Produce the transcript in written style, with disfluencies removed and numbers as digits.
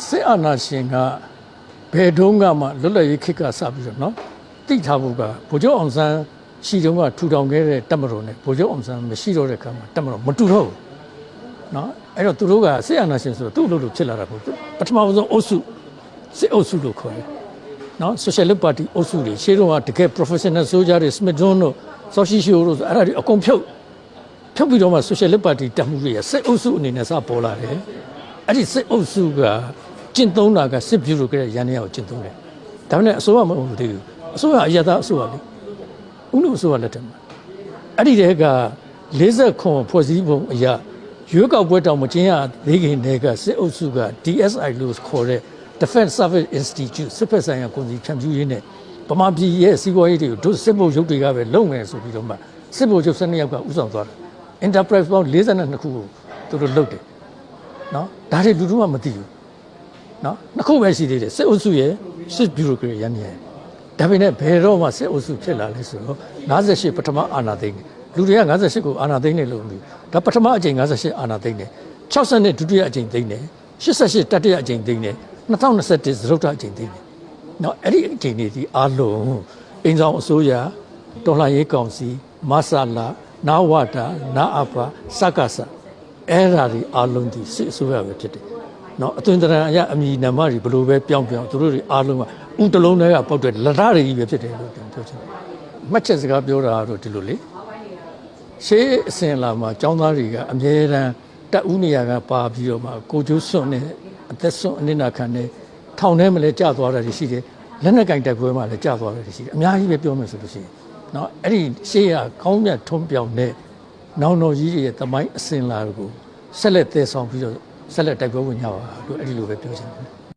စစ်အာဏာရှင်ကဘယ်တုန်းကမှလွတ်လပ်ရေးခေတ်ကစပြီးတော့နော်တိထားဖို့ကဗိုလ်ချုပ်အောင်ဆန်းရှိတုန်းကထူထောင်ခဲ့တဲ့တပ်မတော်နဲ့ဗိုလ်ချုပ်အောင်ဆန်းမရှိတော့တဲ့အခါမှာတပ်မတော်မတူတော့ဘူးနော်အဲ့တော့သူတို့ကစစ်အာဏာရှင်ဆိုတော့သူ့လိုဖြစ်လာတာပေါ့ပထမဆုံးအုပ်စုစစ်အုပ်စုလို့ခေါ်တယ်နော် Socialist Party အုပ်စုတွေရှေ့တော့ကတကယ် professional soldier တွေ Smithson တို့ ဆော့ရှီရှိုတို့ဆိုအဲ့ဒါတွေအကုန်ဖြုတ်ပြီးတော့မှ Socialist Party တပ်မှုတွေစစ်အုပ်စုအနေနဲ့စပေါ်လာတယ်အဲ့ဒီစစ်အုပ်စုကကျင့်သုံးတာကစစ်ဗျူရိုကရက်ရန်နေရကိုကျင့်သုံးတယ်ဒါပေမဲ့အစိုးရမဟုတ်သေးဘူးအစိုးရအရသာအစိုးရလေဦးနုအစိုးရလက်ထက်မှာအဲ့ဒီတည်းက40ခွန်ဖွဲ့စည်းပုံအရာရွေးကောက်ပွဲတောင်မကျင်းရသေးခင်တည်းကစစ်အုပ်စုက DSI လို့ခေါ်တဲ့ Defense Service Institute စစ်ဖက်ဆိုင်ရာကုန်စည်ဖြန့်ဖြူးရေးနဲ့ဗမာပြည်ရဲ့စီးပွားရေးတွေကိုတို့စစ်ဗိုလ်ချုပ်တွေကပဲလုပ်မယ်ဆိုပြီးတော့မှစစ်ဗိုလ်ချုပ်12ယောက်ကဥဆောင်သွားတယ် Enterprise ပေါင်း42ခုကိုသူတို့လုပ်တယ်နော်ဒါတွေလူတို့ကမသိဘူးနော်နှစ်ခုပဲရှိသေးတယ်စစ်အုပ်စုရဲ့စစ်ဗျူရိုကရက်ရန်နေတယ်ဒါပေမဲ့ဘယ်တော့မှစစ်အုပ်စုဖြစ်လာလဲဆိုတော့58ပထမအာဏာသိမ်းတယ်လူတွေက58ကိုအာဏာသိမ်းတယ်လို့ပြောဒါပထမအကြိမ်58အာဏာသိမ်းတယ်60နဲ့ဒုတိယအကြိမ်သိမ်းတယ်88တတိယအကြိမ်သိမ်းတယ်2021သရုပ်ထအကြိမ်သိမ်းတယ်နော်အဲ့ဒီအကြိမ်တွေဒီအားလုံးအိမ်ဆောင်အစိုးရတော်လှန်ရေးကောင်စီမဆာလာနာဝတာနာအဖစကစအဲ့ဓာဒီအားလုံးဒီစစ်အစိုးရပဲဖြစ်တယ်နော်အသွင်သဏ္ဍာန်အရအမည်နာမတွေဘလို့ပဲပြောင်းသူတို့တွေအားလုံးကဥတလုံးတွေကပေါက်တဲ့လက်ဓာတ်တွေကြီးပဲဖြစ်တယ်လို့ပြောချင်တယ်မှတ်ချက်စကားပြောတာတော့ဒီလိုလေရှေးအစဉ်လာမှာចောင်းသားတွေကအမြဲတမ်းတက်ဦးနေရကပါပြီးတော့မှကိုကျိုးစွန့်နဲ့အသက်စွန့်အနစ်နာခံနဲ့ထောင်ထဲမှာလည်းကြာသွားတာရှိတယ်လက်နက်ကင်တက်ပွဲမှာလည်းကြာသွားတာရှိတယ်အများကြီးပဲပြောမယ်ဆိုလို့ရှိရင်နော်အဲ့ဒီရှေးကကောင်းမြတ်ထုံးပြောင်တဲ့နောင်တော်ကြီးရဲ့သမိုင်းအစဉ်လာကိုဆက်လက်တည်ဆောင်ပြီးတော့ဆက်လက်တိုက်ပွဲဝင်ကြပါလို့အဲ့ဒီလိုပဲပြောချင်တယ်